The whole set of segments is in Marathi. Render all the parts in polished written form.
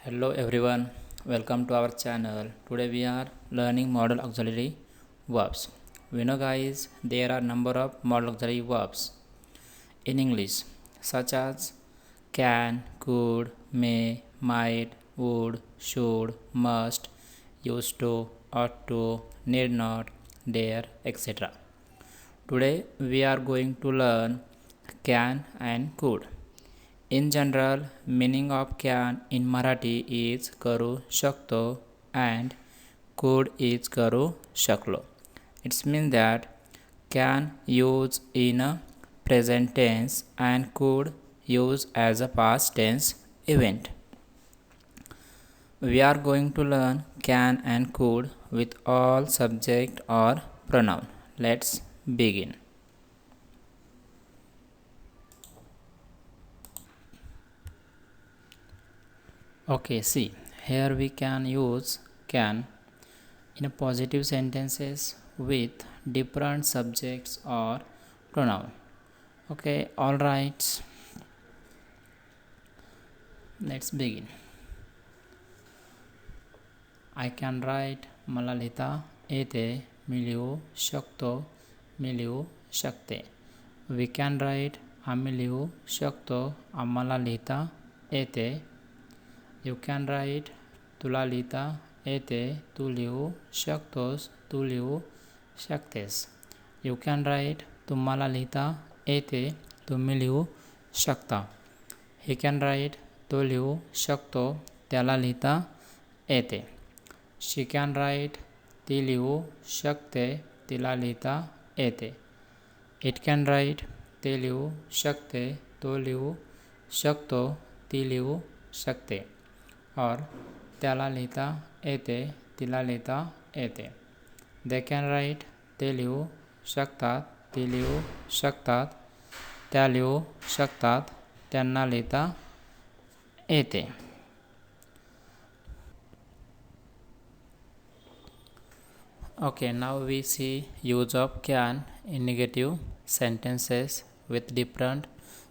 Hello everyone, welcome to our channel. Today we are learning modal auxiliary verbs. We know guys there are number of modal auxiliary verbs in English such as can, could, may, might, would, should, must, used to, ought to, need not, dare, etc. Today we are going to learn can and could. In general, meaning of can in Marathi is करू शकतो and could is करू शकलो. It means that can use in a present tense and could use as a past tense event. We are going to learn can and could with all subject or pronoun. Let's begin. Okay, see, here we can use can in a positive sentences with different subjects or pronoun. Okay, all right. Let's begin. I can write मला लिहिता येते मी लिहू शकतो मी लिहू शकते. We can write आम्ही लिहू शकतो आम्हाला लिहिता येते. You can write तुला लिहिता येते तू लिहू शकतोस तू लिहू शकतेस. You can write तुम्हाला लिहिता येते तुम्ही लिहू शकता. He can write तो लिहू शकतो त्याला लिहिता येते. She can write ती लिहू शकते तिला लिहिता येते. It can write ते लिहू शकते तो लिहू शकतो ती लिहू शकते. और त्याला लिहिता येते तिला लिहिता येते. They can write ते लिहू शकतात ती लिहू शकतात त्या लिहू शकतात त्यांना लिहिता येते. Okay, now we see use of can in negative sentences with different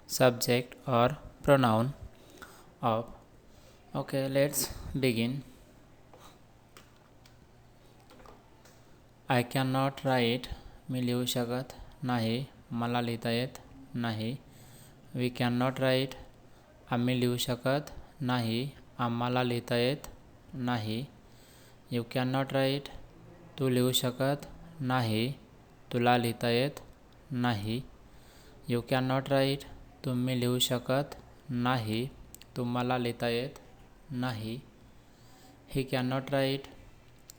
subject or pronoun of. Okay, let's begin. I cannot write मी लिहू शकत नाही मला लिहिता येत नाही. We cannot write आम्ही लिहू शकत नाही आम्हाला लिहिता येत नाही. You cannot write तू लिहू शकत नाही तुला लिहिता येत नाही. You cannot write तुम्ही लिहू शकत नाही तुम्हाला लिहिता येत नाही. He cannot write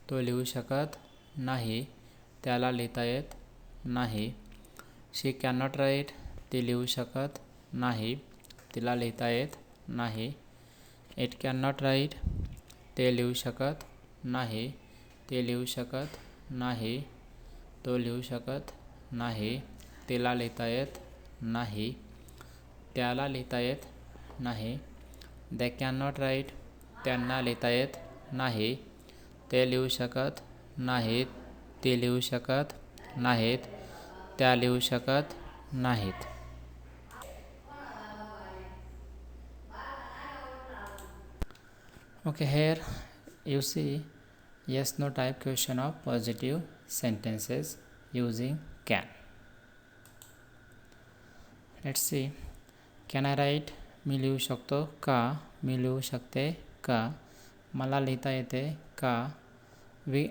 तो लिहू शकत नाही त्याला लिहिता येत नाही. She cannot write ती लिहू शकत नाही तिला लिहिता येत नाही. It cannot write ते लिहू शकत नाही ते लिहू शकत नाही तो लिहू शकत नाही तिला लिहिता येत नाही त्याला लिहिता येत नाही. They cannot write त्यांना लिहिता येत नाही ते लिहू शकत नाहीत ती लिहू शकत नाहीत त्या लिहू शकत नाहीत. Okay, here you see yes no type question of positive sentences using can. Let's see. Can I write मी लिहू शकतो का मी लिहू शकते का मला लिहिता येते का. वी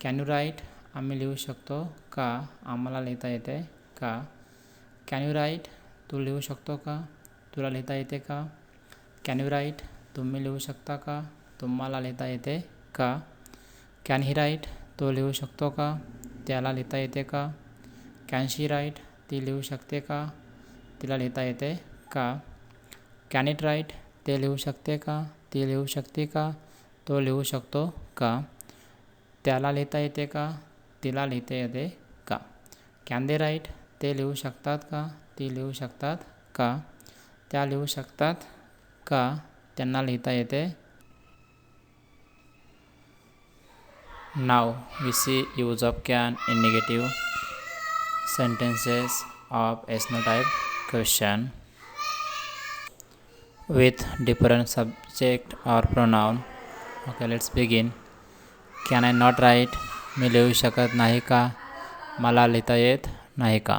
कॅन यू राईट आम्ही लिहू शकतो का आम्हाला लिहिता येते का. कॅन यू राईट तू लिहू शकतो का तुला लिहिता येते का. कॅन यू राईट तुम्ही लिहू शकता का तुम्हाला लिहिता येते का. कॅन ही राईट तो लिहू शकतो का त्याला लिहिता येते का. कॅन शी राईट ती लिहू शकते का तिला लिहिता येते का. कॅन इट राईट ते लिहू शकते का ती लिहू शकते का तो लिहू शकतो का. त्याला लिहिता येते का तिला लिहिता येते का. कॅन दे राईट ते लिहू शकतात का ती लिहू शकतात का त्या लिहू शकतात का त्यांना लिहिता येते. Now we see use of can in negative sentences of yes no type question. with different subject or pronoun. Okay, let's begin. Can I not write? मी लिहू शकत नाही का? मला लिहिता येत नाही का?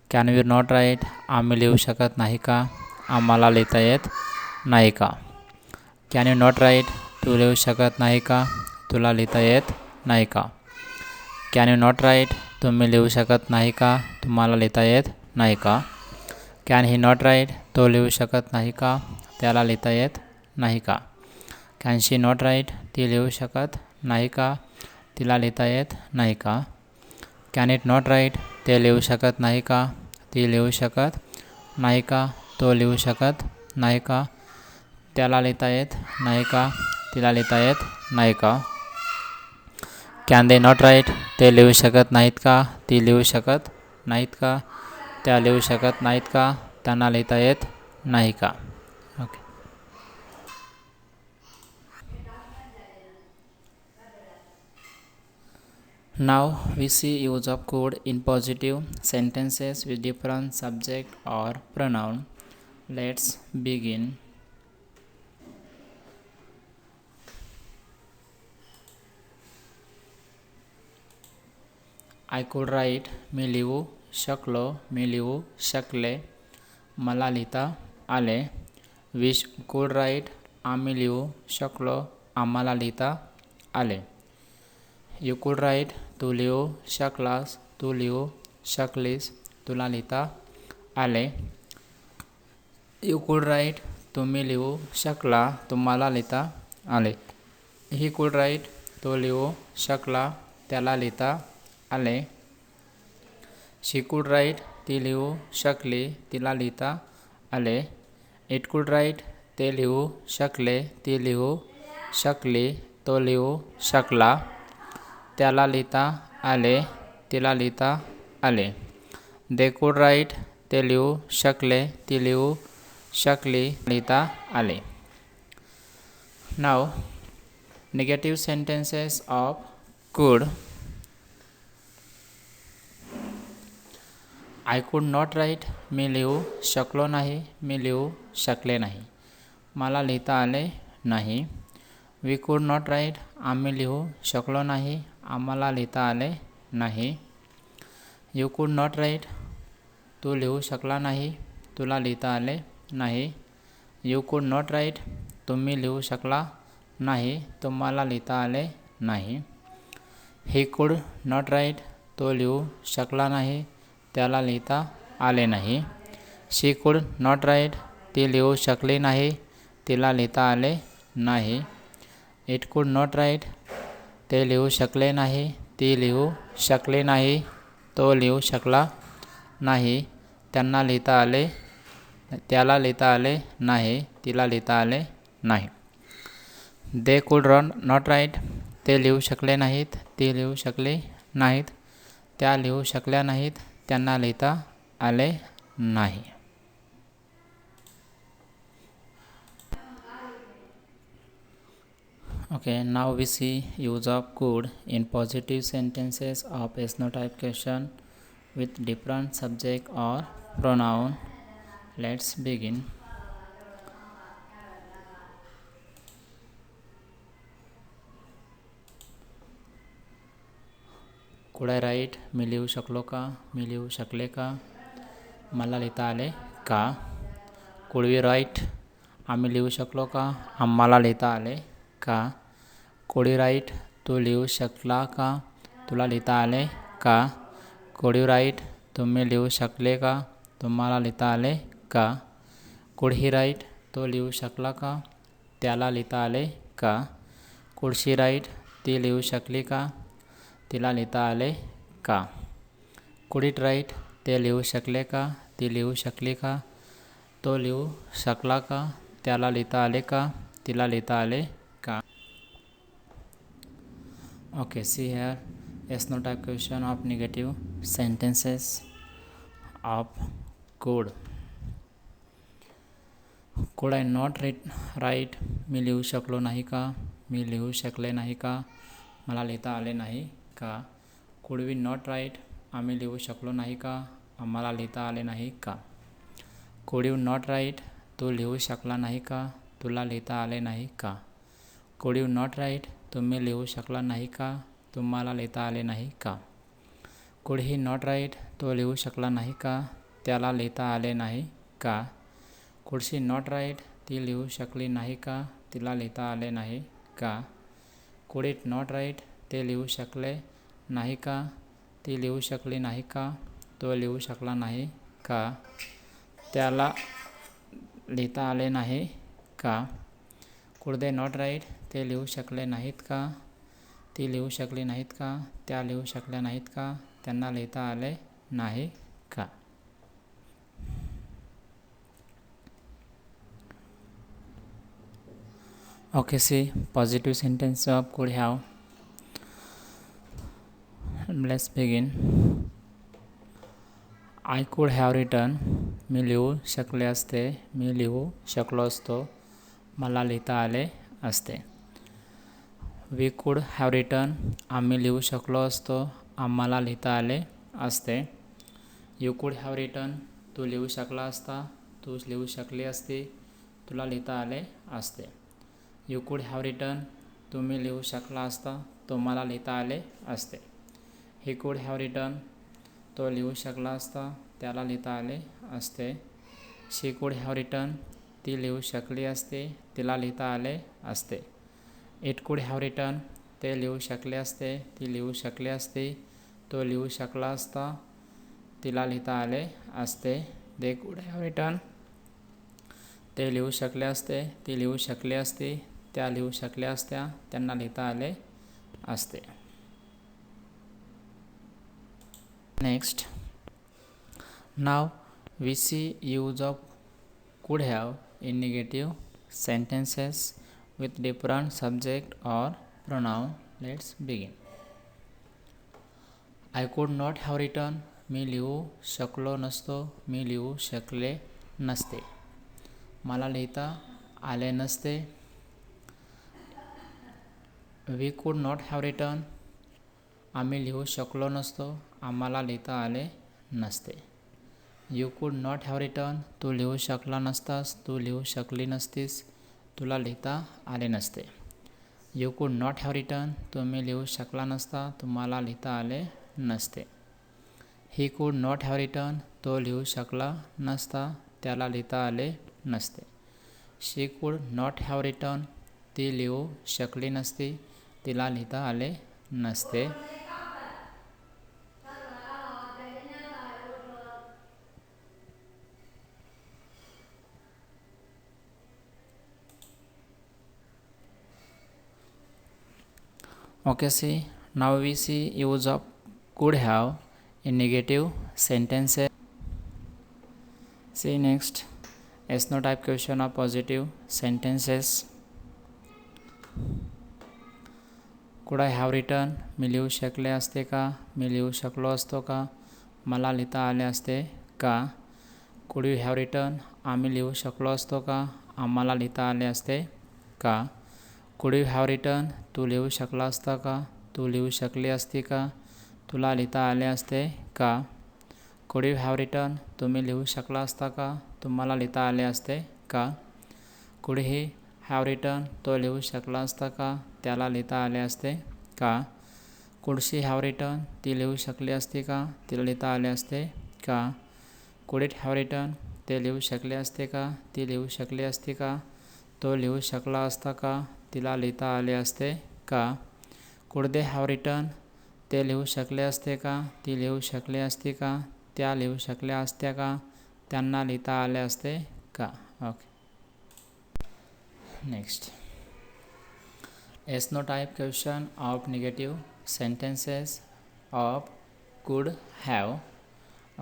Can we not write? आम्ही लिहू शकत नाही का? आम्हाला लिहिता येत नाही का? Can you not write? तू लिहू शकत नाही का? तुला लिहिता येत नाही का? Can you not write? तुम्ही लिहू शकत नाही का? तुम्हाला लिहिता येत नाही का? Can he not write? तो लिहू शकत नाही का? त्याला लिहिता येत नाही का? Can she not write? ती लिहू शकत नाही का? तिला लिहिता येत नाही का? Can it not write? ते लिहू शकत नाही का? ती लिहू शकत नाही का? तो लिहू शकत नाही का? त्याला लिहिता येत नाही का? तिला लिहिता येत नाही का? Can they not write? ते लिहू शकत नाहीत का? ती लिहू शकत नाहीत का? त्या लिहू शकत नाहीत का? त्यांना लिहिता येत नाही का? Okay. Now we see use of could in positive sentences with different subject or pronoun. Let's begin. I could write. मी लिहू शकलो. मी लिहू शकले. मला लिहिता आले. We could write. आम्ही लिहू शकलो. आम्हाला लिहिता आले. You could write. तू लिहू शकलास. तू लिहू शकलीस. तुला लिहिता आले. You could write. तुम्ही लिहू शकला. तुम्हाला लिहिता आले. He could write. तो लिहू शकला. त्याला लिहिता आले. She could write. ती लिहू शकली. तिला लिहिता आले. It could write. ते लिहू शकले. ती लिहू शकली. तो लिहू शकला. त्याला लिहिता आले. तिला लिहिता आले. They could write. ते लिहू शकले. ती लिहू शकली. लिहिता आले. Now negative sentences of could. I could not write. मी लिहू शकलो नाही. मी लिहू शकले नाही. मला लिहिता आले नाही. We could not write. आम्ही लिहू शकलो नाही. आम्हाला लिहिता आले नाही. You could not write. तू लिहू शकला नाही. तुला लिहिता आले नाही. You could not write. तुम्ही लिहू शकला नाही. तुम्हाला लिहिता आले नाही. He could not write. तो लिहू शकला नाही. त्याला लिहिता आले नाही. She could not write. ती लिहू शकली नाही. तिला लिहिता आले नाही. It could not write. ते लिहू शकले नाही. ती लिहू शकली नाही. तो लिहू शकला नाही. त्यांना लिहिता आले. त्याला लिहिता आले नाही. तिला लिहिता आले नाही. They could not write. ते लिहू शकले नाहीत. ती लिहू शकली नाहीत. त्या लिहू शकल्या नाहीत. त्यांना लिहिता आले नाही. Okay, now we see use of could in positive sentences of SNO type question with different subject or pronoun. Let's begin. Could I write? मी लिहू शकलो का? मी लिहू शकले का? मला लिहिता आले का? Could we write? आम्ही लिहू शकलो का? आम्हाला लिहिता आले का? Could you write? तू लिहू शकला का? तुला लिहिता आले का? Could you write? तुम्ही लिहू शकले का? तुम्हाला लिहिता आले का? Could he write? तो लिहू शकला का? त्याला लिहिता आले का? Could she write? ती लिहू शकली का? तिला लिहिता आले का? Could it write? ते लिहू शकले का? ती लिहू शकली का? तो लिहू शकला का? त्याला लिहिता आले का? तिला लिहिता आले का? Okay, see here yes no type question of negative sentences of could. Could I not write? मी लिहू शकलो नाही का? मी लिहू शकले नाही का? मला लिहिता आले नाही का? Could we not write? आम्ही लिहू शकलो नाही का? आम्हाला लिहिता आले नाही का? Could you not write? तू लिहू शकला नाही का? तुला लिहिता आले नाही का? कुड यू नॉट राईट? तुम्ही लिहू शकला नाही का? तुम्हाला लिहिता आले नाही का? Could he not right? तो लिहू शकला नाही का? त्याला लिहिता आले नाही का? कुड शी नॉट राईट? ती लिहू शकली नाही का? तिला लिहिता आले नाही का? कुड इट नॉट राईट? ते लिहू शकले नाही का? ती लिहू शकली नाही का? तो लिहू शकला नाही का? त्याला लिहिता आले नाही का? Could they not right? ते लिहू शकले नाहीत का? ती लिहू शकली नाहीत का? त्या लिहू शकल्या नाहीत का? त्यांना लिहिता आले नाही का? Okay, see positive sentence of could have. Let's begin. I could have written. मी लिहू शकले असते. मी लिहू शकलो असतो. मला लिहिता आले असते. We could have written. आम्ही लिहू शकलो असतो. आम्हाला लिहिता आले असते. You could have written. तू लिहू शकला असता. तू लिहू शकली असती. तुला लिहिता आले असते. You could have written. तुम्ही लिहू शकला असता. तुम्हाला लिहिता आले असते. He could have written. तो लिहू शकला असता. त्याला लिहिता आले असते. She could have written. ती लिहू शकली असते. तिला लिहिता आले असते. It could have written. ते लिहू शकले असते. ती लिहू शकली असती. तो लिहू शकला असता. तिला लिहिता आले असते. They could have written. ते लिहू शकले असते. ती लिहू शकली असती. त्या लिहू शकल्या असत्या. त्यांना लिहिता आले असते. नेक्स्ट. नाव we see use of could have in negative sentences with different subject or pronoun. Let's begin. I could not have written. मी लिहू शकलो नसतो. मी लिहू शकले नसते. मला लिहिता आले नसते. We could not have written. आम्ही लिहू शकलो नसतो. आम्हाला लिहिता आले नसते. You could not have written. तू लिहू शकला नसतास. तू लिहू शकली नसतीस. तुला लिहिता आले नसते. You could not have written. तुम्ही लिहू शकला नसता. तुम्हाला लिहिता आले नसते. He could not have written. तो लिहू शकला नसता. त्याला लिहिता आले नसते. She could not have written. ती लिहू शकली नसती. तिला लिहिता आले नसते. Okay, see now we see use of could have in negative sentences. See next. Yes no type question of positive sentences. Could I have written? मी लिहू शकले असते का? मी लिहू शकलो असतो का? मला लिहिता आले असते का? Could you have written? आम्ही लिहू शकलो असतो का? आम्हाला लिहिता आले असते का? Could you have written? तू लिहू शकला असता का? तू लिहू शकली असती का? तुला लिहिता आले असते का? Could you have written? तुम्ही लिहू शकला असता का? तुम्हाला लिहिता आले असते का? Could he have written? तो लिहू शकला असता का? त्याला लिहिता आले असते का? Could she have written? ती लिहू शकली असती का? तिला लिहिता आले असते का? Could it have written? ते लिहू शकले असते का? ती लिहू शकली असती का? तो लिहू शकला असता का? तिला लिहिता आले असते का? Could they have written? ते लिहू शकले असते का? ती लिहू शकली असती का? त्या लिहू शकल्या असत्या का? त्यांना लिहिता आले असते का? Okay. Next. Yes no type question of negative sentences of could have.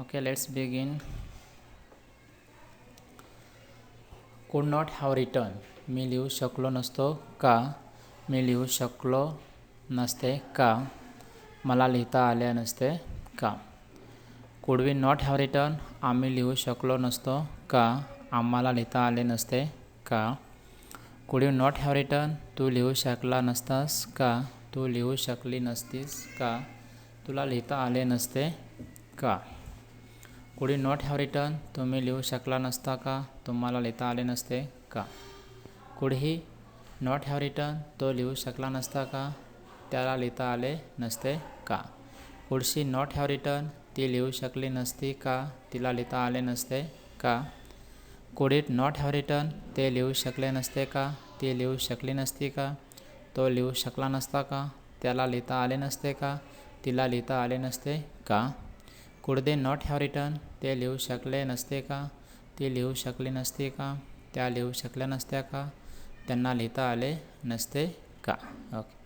Okay, let's begin. Could not have written. मी लिहू शकलो नसतो का? मी लिहू शकलो नसते का? मला लिहिता आले नसते का? Could we not have written? आम्ही लिहू शकलो नसतो का? आम्हाला लिहिता आले नसते का? Could you not have written? तू लिहू शकला नसतास का? तू लिहू शकली नसतीस का? तुला लिहिता आले नसते का? कुड यू नॉट हॅव रिटन तुम्ही लिहू शकला नसता का, तुम्हाला लिहिता आले नसते का. Could he not have return तो लिहू शकला नसता का, त्याला लिहिता आले नसते का. कुड शी नॉट हॅव रिटन ती लिहू शकली नसती का, तिला लिहिता आले नसते का. कुड इट नॉट हॅव रिटन ते लिहू शकले नसते का, ती लिहू शकली नसती का. तो लिहू शकला नसता का, त्याला लिहिता आले नसते का, तिला लिहिता आले नसते का. Could they not have return ते लिहू शकले नसते का, ती लिहू शकली नसती का, त्या लिहू शकल्या नसत्या का, त्यांना लिहिता आले नसते का. ओके.